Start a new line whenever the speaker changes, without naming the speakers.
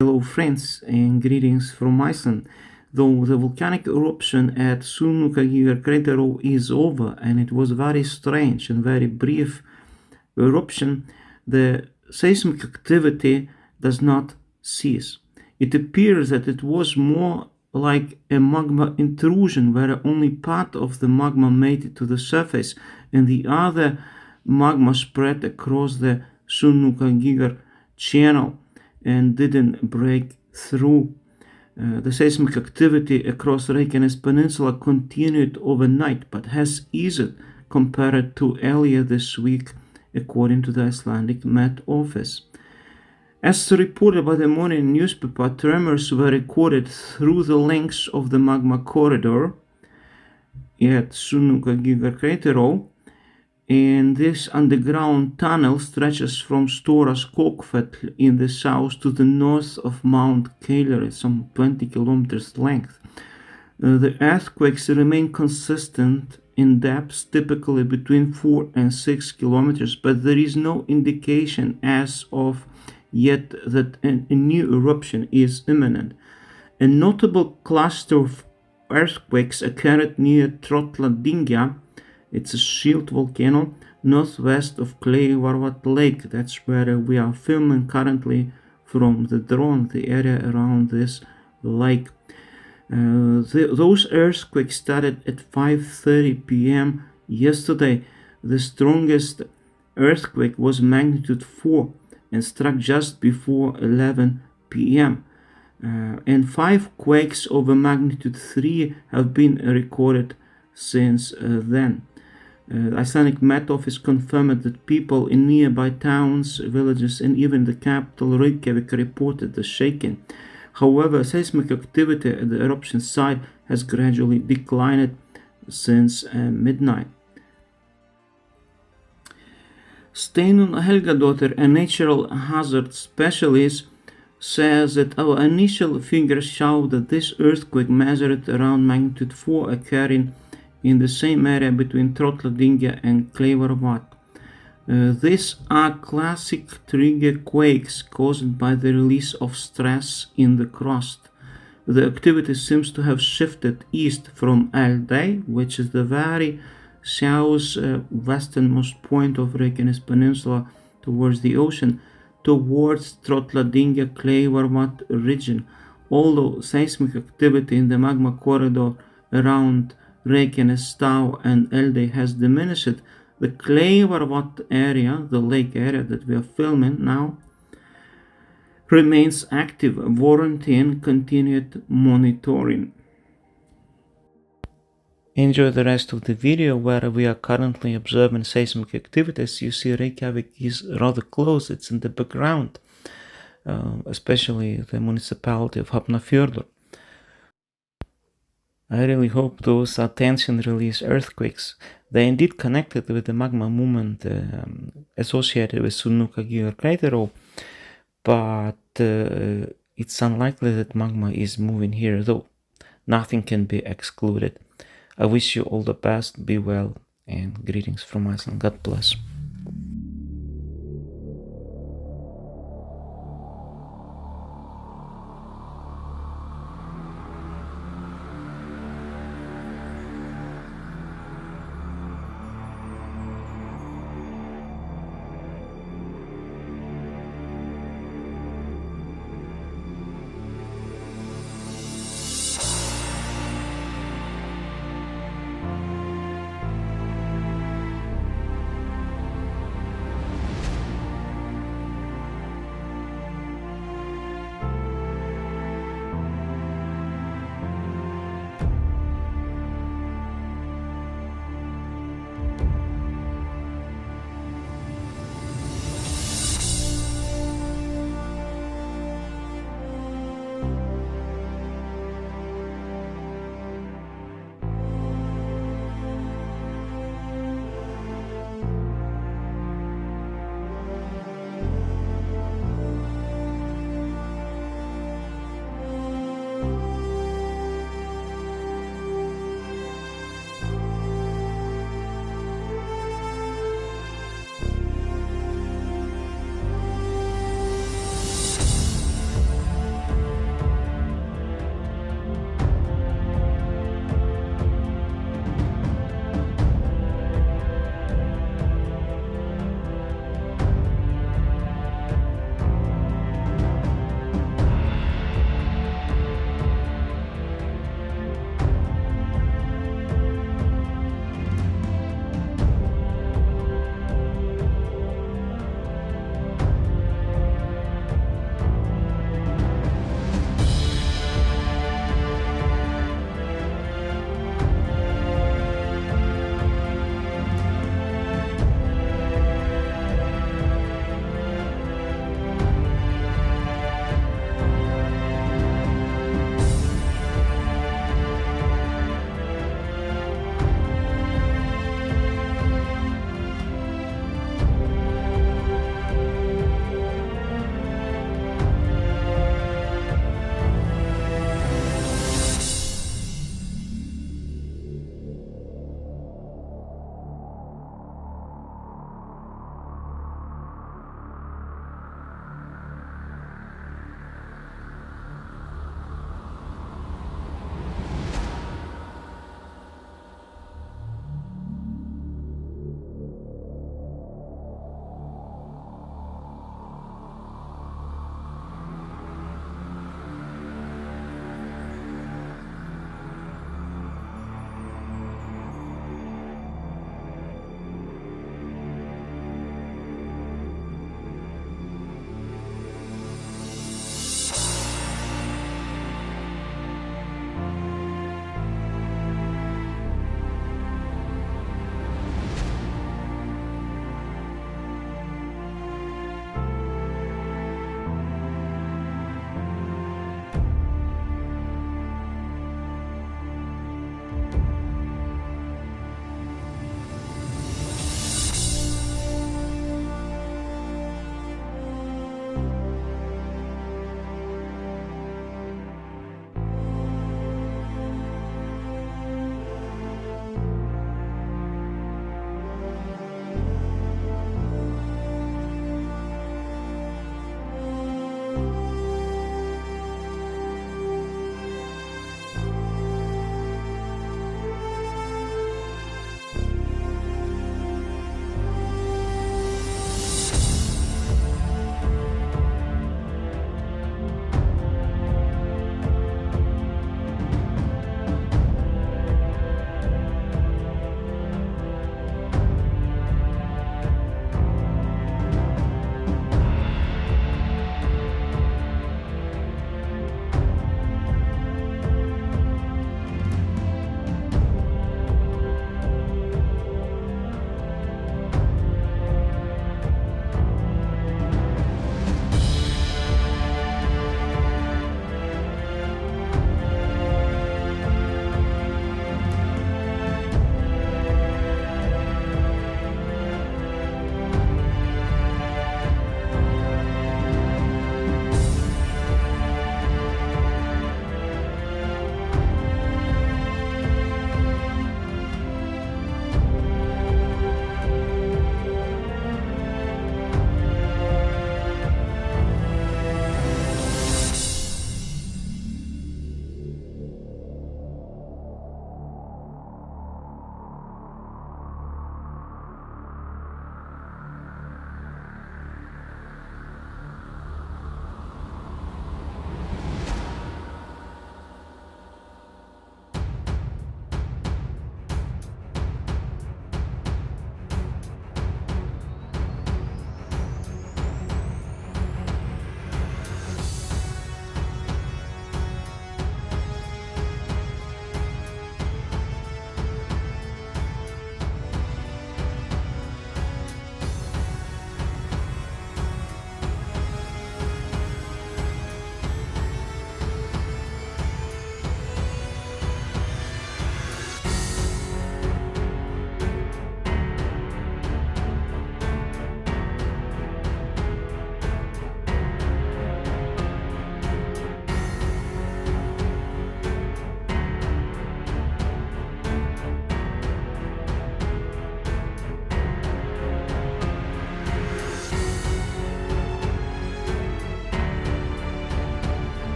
Hello friends and greetings from Iceland. Though the volcanic eruption at Sunnukagigar crater is over and it was very strange and very brief eruption, the seismic activity does not cease. It appears that it was more like a magma intrusion where only part of the magma made it to the surface and the other magma spread across the Sunnukagigar channel and didn't break through. The seismic activity across Reykjanes peninsula continued overnight but has eased compared to earlier this week, according to the Icelandic Met Office. As reported by the morning newspaper, tremors were recorded through the length of the magma corridor at Sunnukagigar crater, and this underground tunnel stretches from Stora Skogfell in the south to the north of Mount Keilir, some 20 kilometers length. The earthquakes remain consistent in depth, typically between 4 and 6 kilometers, but there is no indication as of yet that a new eruption is imminent. A notable cluster of earthquakes occurred near Trölladyngja. It's a shield volcano northwest of Kleifarvatn Lake. That's where we are filming currently from the drone, the area around this lake. Those earthquakes started at 5:30 p.m. yesterday. The strongest earthquake was magnitude 4 and struck just before 11 p.m. And 5 quakes over magnitude 3 have been recorded since then. Icelandic Met Office confirmed that people in nearby towns, villages, and even the capital Reykjavik reported the shaking. However, seismic activity at the eruption site has gradually declined since midnight. Steinunn Helgadóttir, a natural hazard specialist, says that our initial figures show that this earthquake measured around magnitude 4 occurring in the same area between Trölladyngja and Kleifarvatn. These are classic trigger quakes caused by the release of stress in the crust. The activity seems to have shifted east from Eldey, which is the very southwesternmost point of Reykjanes Peninsula towards the ocean, towards Trölladyngja Kleifarvatn region. Although seismic activity in the magma corridor around Reykjanes, Stau, and Eldey has diminished, the Kleifarvatn area, the lake area that we are filming now, remains active, warranting continued monitoring. Enjoy the rest of the video where we are currently observing seismic activities. You see Reykjavik is rather close, it's in the background, especially the municipality of Hafnarfjörður. I really hope those are tension release earthquakes. They are indeed connected with the magma movement associated with Sunnukagigar crater, but it's unlikely that magma is moving here, though nothing can be excluded. I wish you all the best, be well, and greetings from Iceland. God bless.